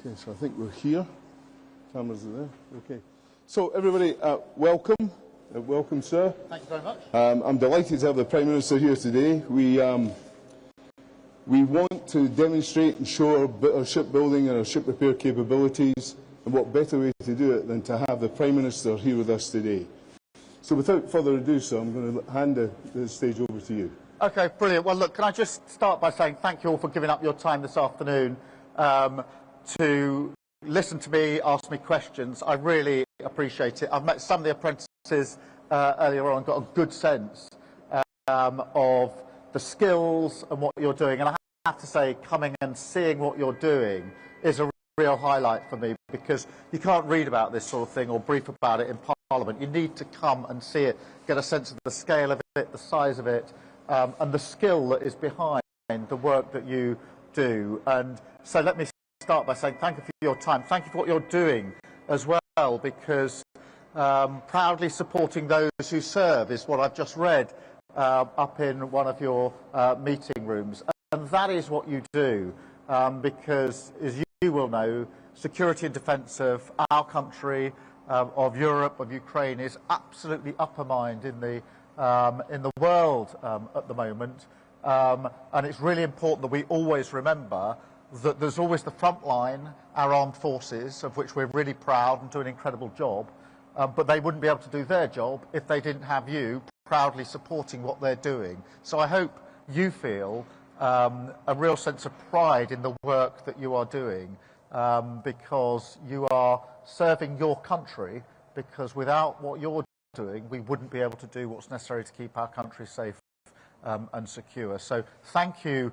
Okay, so I think we're here. Cameras are there. Okay. So everybody, welcome. Welcome, sir. Thank you very much. I'm delighted to have the Prime Minister here today. We want to demonstrate and show our shipbuilding and our ship repair capabilities, and what better way to do it than to have the Prime Minister here with us today. So without further ado, sir, I'm going to hand the stage over to you. Okay, brilliant. Well, look, can I just start by saying thank you all for giving up your time this afternoon to listen to me, ask me questions. I really appreciate it. I've met some of the apprentices earlier on, got a good sense of the skills and what you're doing. And I have to say, coming and seeing what you're doing is a real highlight for me, because you can't read about this sort of thing or brief about it in Parliament. You need to come and see it, get a sense of the scale of it, the size of it, and the skill that is behind the work that you do. And so let me start by saying thank you for your time. Thank you for what you're doing as well, because proudly supporting those who serve is what I've just read up in one of your meeting rooms. And that is what you do, because, as you will know, security and defence of our country, of Europe, of Ukraine, is absolutely upper mind in the world at the moment. And it's really important that we always remember that there's always the front line, our armed forces, of which we're really proud and do an incredible job, but they wouldn't be able to do their job if they didn't have you proudly supporting what they're doing. So I hope you feel a real sense of pride in the work that you are doing, because you are serving your country, because without what you're doing, we wouldn't be able to do what's necessary to keep our country safe and secure. So thank you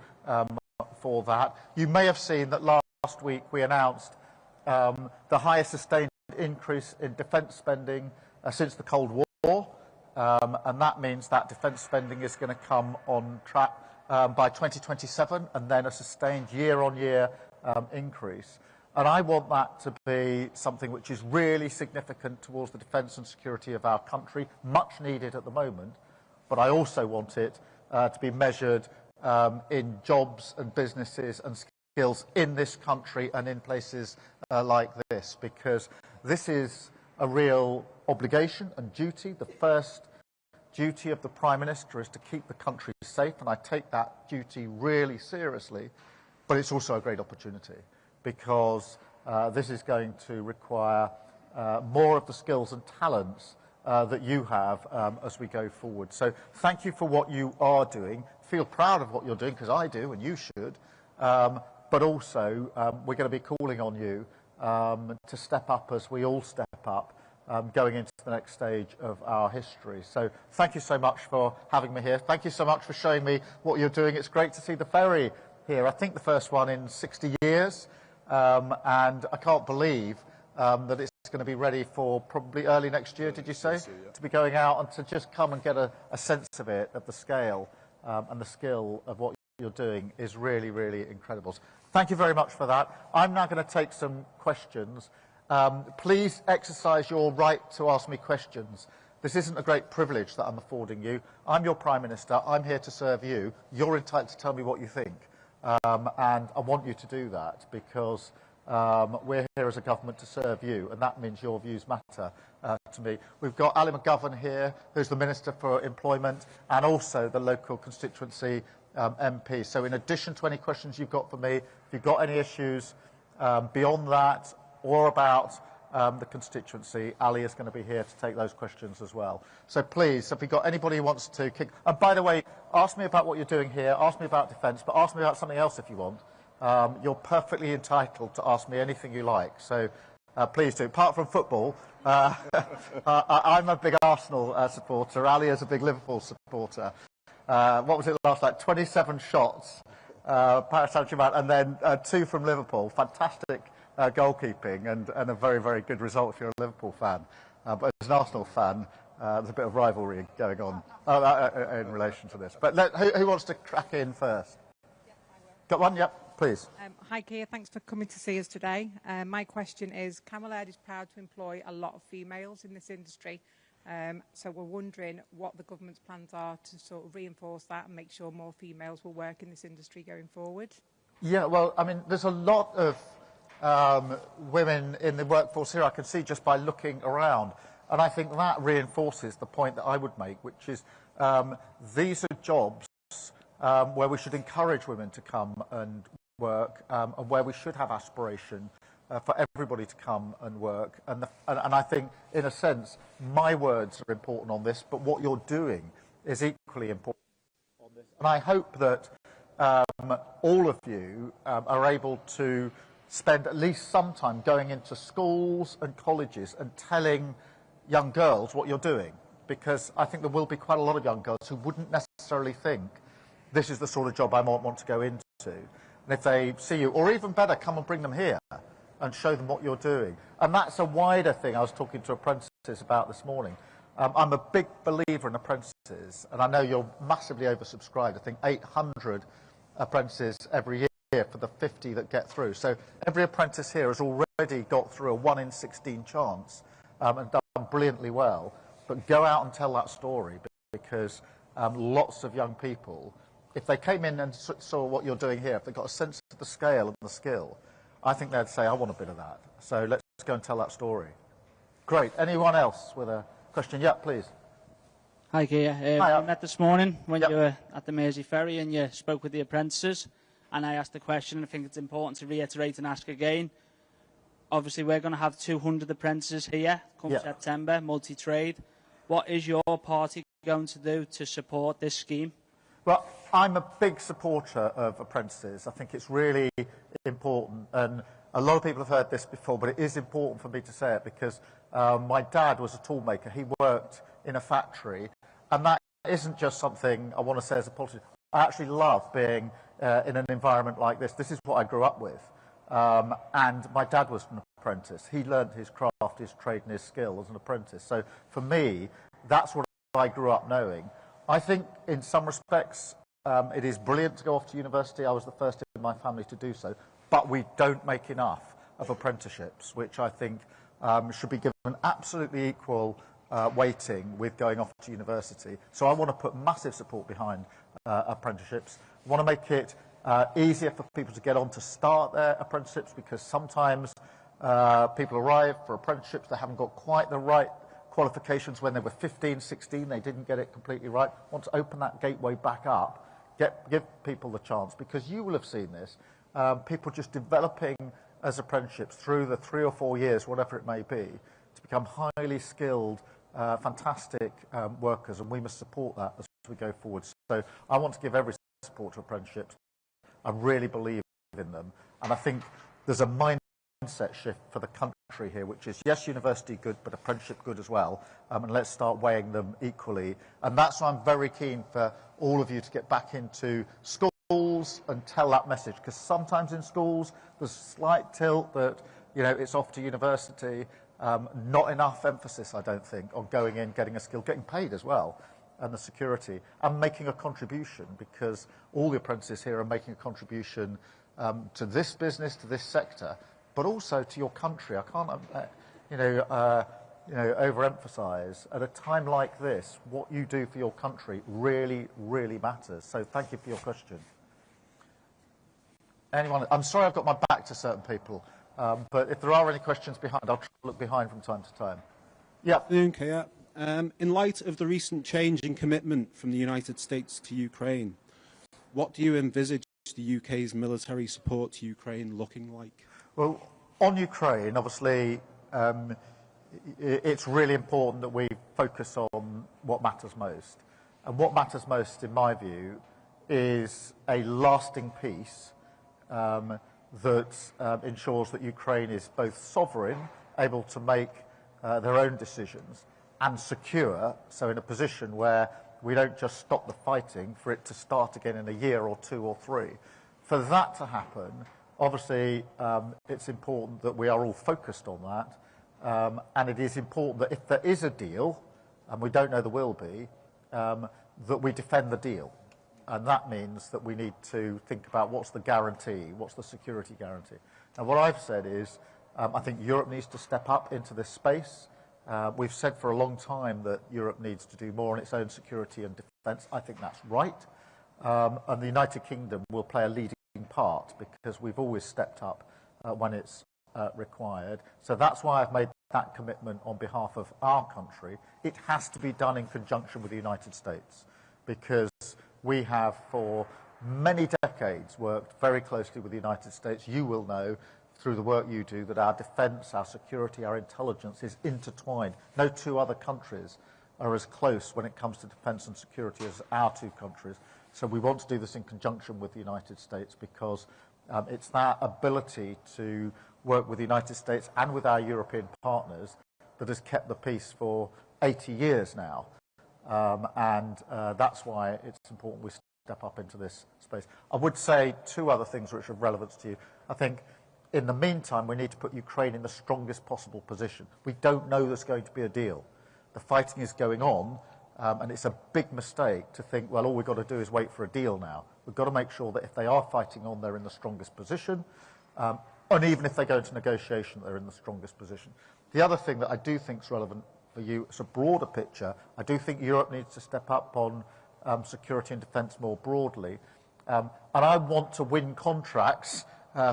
for that. You may have seen that last week we announced the highest sustained increase in defence spending since the Cold War, and that means that defence spending is going to come on track by 2027, and then a sustained year-on-year increase. And I want that to be something which is really significant towards the defence and security of our country, much needed at the moment, but I also want it to be measured in jobs and businesses and skills in this country and in places like this, because this is a real obligation and duty. The first duty of the Prime Minister is to keep the country safe, and I take that duty really seriously, but it's also a great opportunity, because this is going to require more of the skills and talents that you have as we go forward. So thank you for what you are doing. Feel proud of what you're doing, because I do, and you should. But also, we're going to be calling on you to step up as we all step up, going into the next stage of our history. So thank you so much for having me here. Thank you so much for showing me what you're doing. It's great to see the ferry here. I think the first one in 60 years. And I can't believe that it's going to be ready for probably early next year, did you say? Yeah. To be going out and to just come and get a sense of it, of the scale and the skill of what you're doing is really, really incredible. So thank you very much for that. I'm now going to take some questions. Please exercise your right to ask me questions. This isn't a great privilege that I'm affording you. I'm your Prime Minister. I'm here to serve you. You're entitled to tell me what you think. And I want you to do that, because we're here as a government to serve you, and that means your views matter to me. We've got Ali McGovern here, who's the Minister for Employment and also the local constituency MP. So in addition to any questions you've got for me, if you've got any issues beyond that or about the constituency, Ali is going to be here to take those questions as well. So please, if you've got anybody who wants to kick... And by the way, ask me about what you're doing here, ask me about defence, but ask me about something else if you want. You're perfectly entitled to ask me anything you like, so please do. Apart from football, I'm a big Arsenal supporter, Ali is a big Liverpool supporter. What was it last night? 27 shots, Paris Saint-Germain, and then 2 from Liverpool. Fantastic goalkeeping and a very, very good result if you're a Liverpool fan. But as an Arsenal fan, there's a bit of rivalry going on in relation to this. But who wants to crack in first? Yes, I will. Got one? Yep. Please. Hi, Keir. Thanks for coming to see us today. My question is, Camel Air is proud to employ a lot of females in this industry. So we're wondering what the government's plans are to sort of reinforce that and make sure more females will work in this industry going forward. Yeah, well, I mean, there's a lot of women in the workforce here. I can see just by looking around. And I think that reinforces the point that I would make, which is these are jobs where we should encourage women to come and work, and where we should have aspiration for everybody to come and work. And I think, in a sense, my words are important on this, but what you're doing is equally important on this. And I hope that all of you are able to spend at least some time going into schools and colleges and telling young girls what you're doing, because I think there will be quite a lot of young girls who wouldn't necessarily think this is the sort of job I might want to go into. And if they see you, or even better, come and bring them here and show them what you're doing. And that's a wider thing I was talking to apprentices about this morning. I'm a big believer in apprentices, and I know you're massively oversubscribed. I think 800 apprentices every year for the 50 that get through. So every apprentice here has already got through a 1 in 16 chance and done brilliantly well. But go out and tell that story, because lots of young people, if they came in and saw what you're doing here, if they got a sense of the scale and the skill, I think they'd say, I want a bit of that. So let's go and tell that story. Great. Anyone else with a question? Yeah, please. Hi, Keir. Hi, we met this morning when Yep. you were at the Mersey Ferry and you spoke with the apprentices, and I asked the question, and I think it's important to reiterate and ask again. Obviously, we're going to have 200 apprentices here come Yep. September, multi-trade. What is your party going to do to support this scheme? Well, I'm a big supporter of apprentices. I think it's really important, and a lot of people have heard this before, but it is important for me to say it, because my dad was a toolmaker. He worked in a factory, and that isn't just something I want to say as a politician. I actually love being in an environment like this. This is what I grew up with, and my dad was an apprentice. He learned his craft, his trade and his skill as an apprentice. So for me, that's what I grew up knowing. I think in some respects it is brilliant to go off to university. I was the first in my family to do so, but we don't make enough of apprenticeships, which I think should be given absolutely equal weighting with going off to university. So I want to put massive support behind apprenticeships. I want to make it easier for people to get on to start their apprenticeships, because sometimes people arrive for apprenticeships, they haven't got quite the right qualifications when they were 15, 16, they didn't get it completely right. I want to open that gateway back up, give people the chance, because you will have seen this, people just developing as apprenticeships through the 3 or 4 years, whatever it may be, to become highly skilled, fantastic workers, and we must support that as we go forward. So I want to give every support to apprenticeships. I really believe in them, and I think there's a mindset shift for the country here, which is, yes, university good, but apprenticeship good as well, and let's start weighing them equally. And that's why I'm very keen for all of you to get back into schools and tell that message, because sometimes in schools there's a slight tilt that, you know, it's off to university, not enough emphasis, I don't think, on going in, getting a skill, getting paid as well, and the security, and making a contribution, because all the apprentices here are making a contribution to this business, to this sector, but also to your country. I can't, overemphasise, at a time like this, what you do for your country really, really matters. So thank you for your question. Anyone? I'm sorry I've got my back to certain people, but if there are any questions behind, I'll try to look behind from time to time. Yeah. Okay, in light of the recent change in commitment from the United States to Ukraine, what do you envisage the UK's military support to Ukraine looking like? Well, on Ukraine, obviously, it's really important that we focus on what matters most. And what matters most, in my view, is a lasting peace that ensures that Ukraine is both sovereign, able to make their own decisions, and secure, so in a position where we don't just stop the fighting for it to start again in a year or 2 or 3. For that to happen, obviously, it's important that we are all focused on that, and it is important that if there is a deal, and we don't know there will be, that we defend the deal. And that means that we need to think about what's the guarantee, what's the security guarantee. And what I've said is, I think Europe needs to step up into this space. We've said for a long time that Europe needs to do more on its own security and defence. I think that's right. And the United Kingdom will play a leading part, because we've always stepped up when it's required. So that's why I've made that commitment on behalf of our country. It has to be done in conjunction with the United States, because we have for many decades worked very closely with the United States. You will know through the work you do that our defence, our security, our intelligence is intertwined. No two other countries are as close when it comes to defence and security as our two countries. So we want to do this in conjunction with the United States, because it's that ability to work with the United States and with our European partners that has kept the peace for 80 years now. That's why it's important we step up into this space. I would say two other things which are of relevance to you. I think in the meantime, we need to put Ukraine in the strongest possible position. We don't know there's going to be a deal. The fighting is going on, and it's a big mistake to think, well, all we've got to do is wait for a deal now. We've got to make sure that if they are fighting on, they're in the strongest position, and even if they go into negotiation, they're in the strongest position. The other thing that I do think is relevant for you, it's a broader picture. I do think Europe needs to step up on security and defence more broadly. And I want to win contracts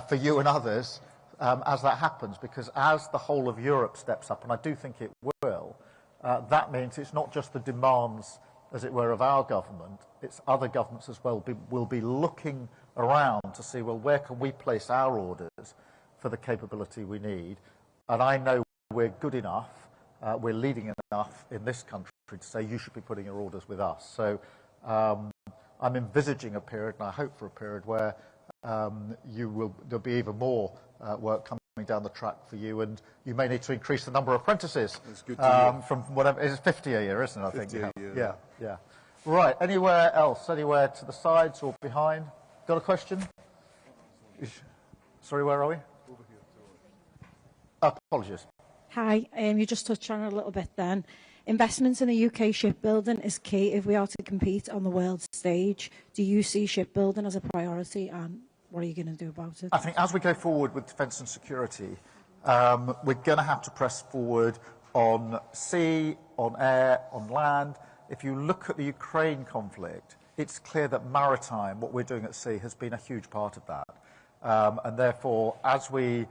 for you and others as that happens, because as the whole of Europe steps up, and I do think it will, that means it's not just the demands, as it were, of our government, it's other governments as well will be looking around to see, well, where can we place our orders for the capability we need? And I know we're good enough, we're leading enough in this country to say you should be putting your orders with us. So I'm envisaging a period, and I hope for a period, where there'll be even more work coming down the track for you, and you may need to increase the number of apprentices from whatever, it's 50 a year, isn't it? I think. 50 a year. Yeah, yeah. Right, anywhere else? Anywhere to the sides or behind? Got a question? Sorry, where are we? Over here. Apologies. Hi, you just touched on it a little bit then. Investments in the UK shipbuilding is key if we are to compete on the world stage. Do you see shipbuilding as a priority, and what are you going to do about it? I think as we go forward with defence and security, we're going to have to press forward on sea, on air, on land. If you look at the Ukraine conflict, it's clear that maritime, what we're doing at sea, has been a huge part of that. And therefore, as we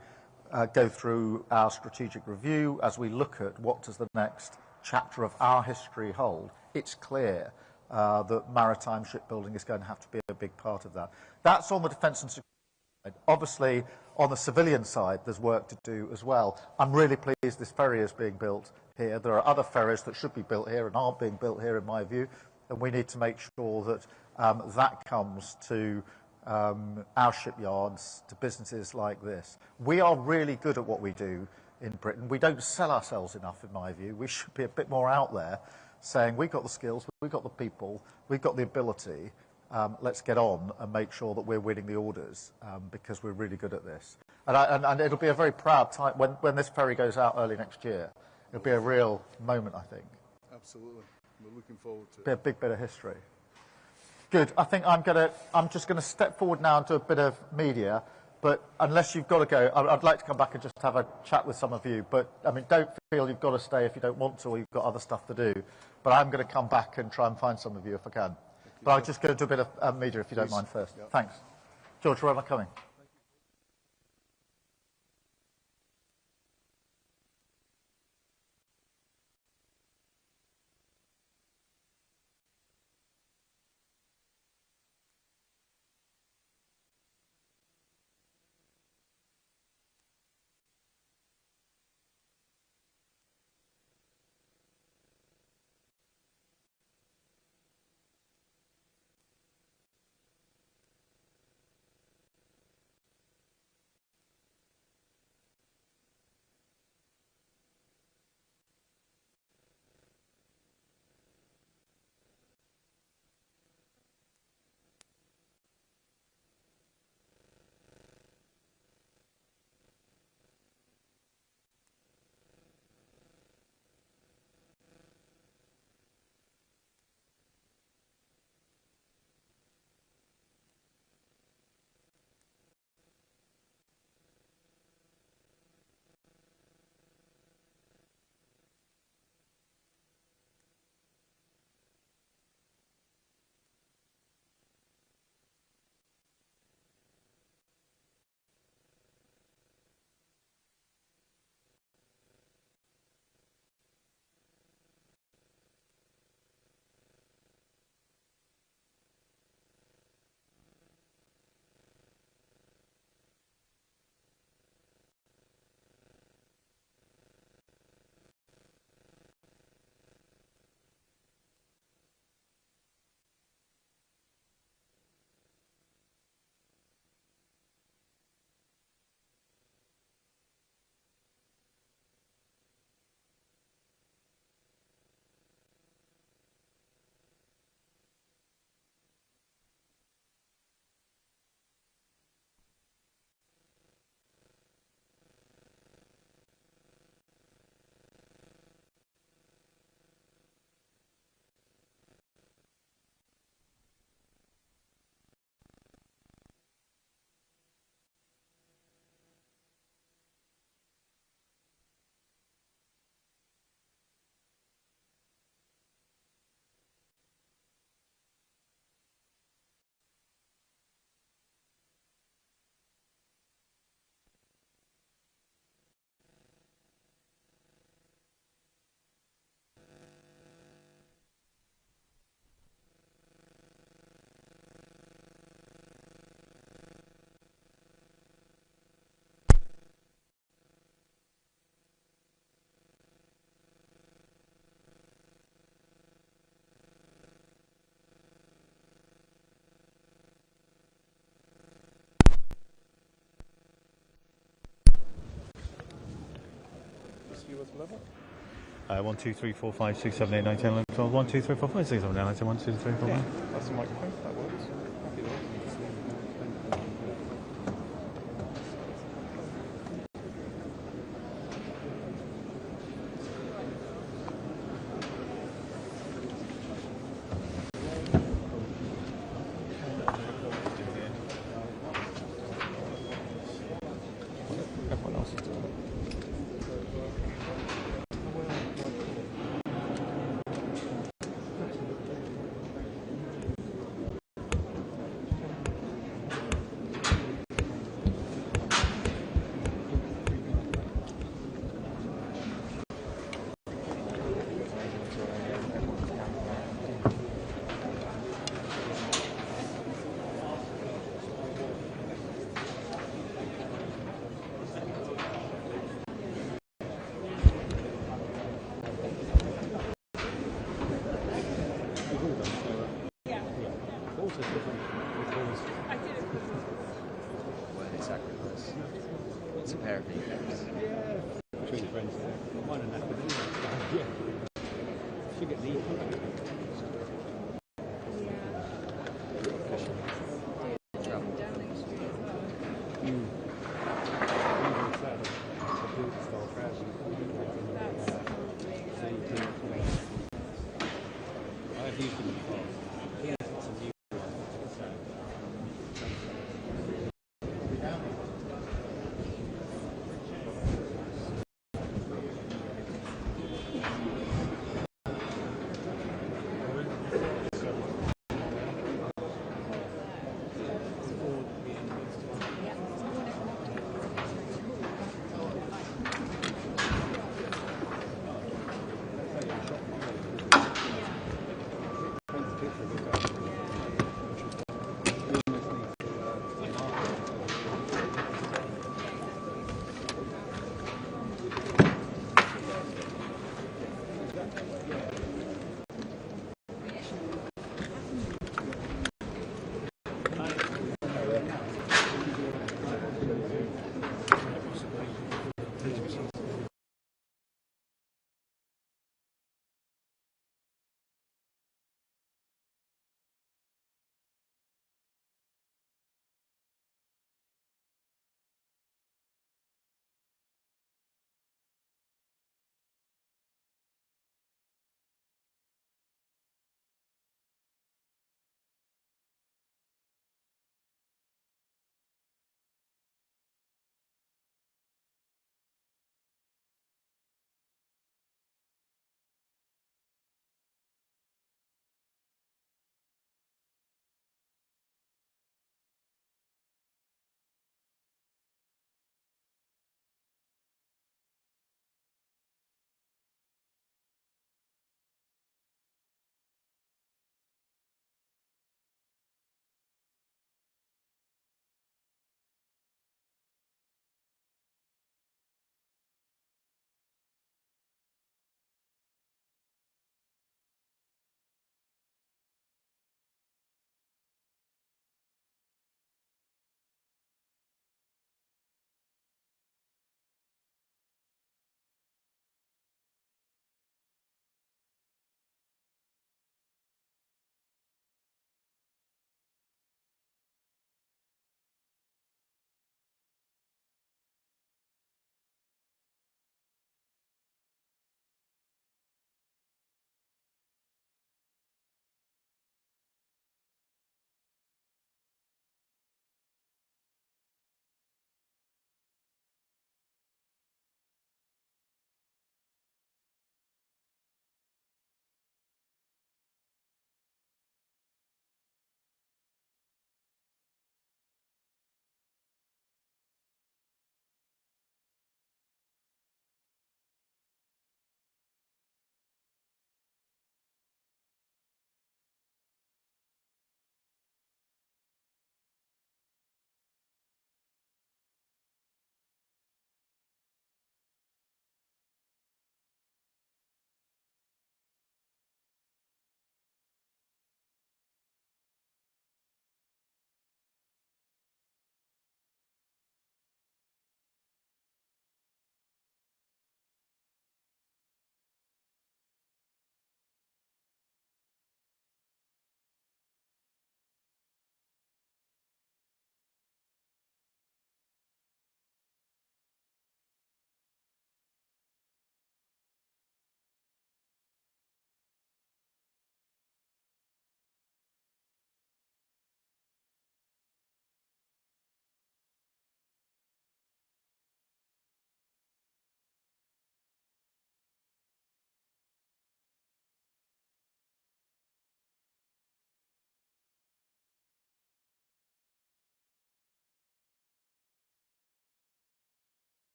go through our strategic review, as we look at what does the next chapter of our history hold, it's clear that maritime shipbuilding is going to have to be a big part of that. That's on the defence and security side. Obviously, on the civilian side, there's work to do as well. I'm really pleased this ferry is being built here. There are other ferries that should be built here and aren't being built here, in my view, and we need to make sure that that comes to our shipyards, to businesses like this. We are really good at what we do in Britain. We don't sell ourselves enough, in my view. We should be a bit more out there saying we've got the skills, we've got the people, we've got the ability, let's get on and make sure that we're winning the orders because we're really good at this. And it'll be a very proud time when this ferry goes out early next year. It'll be a real moment, I think. Absolutely. We're looking forward to it. Be a big bit of history. Good. I think I'm just going to step forward now and do a bit of media. But unless you've got to go, I'd like to come back and just have a chat with some of you. But, I mean, don't feel you've got to stay if you don't want to or you've got other stuff to do. But I'm going to come back and try and find some of you if I can. But I'll just go do a bit of media if you don't mind first. Yep. Thanks. George, where am I coming? 1, 2, 3, 4, 5, 6, 7, 8, 9, 10, 11, 12. 1, 2, 3, 4, 5, 6, 7, 8, 9, 10, 1, 2, 3, 4, 5. That's the microphone. That works. Happy with that. Everyone else is doing it. Sacrifice. It's a pair of defects. Between friends there. Mine and that, but anyway. Yeah. Should get the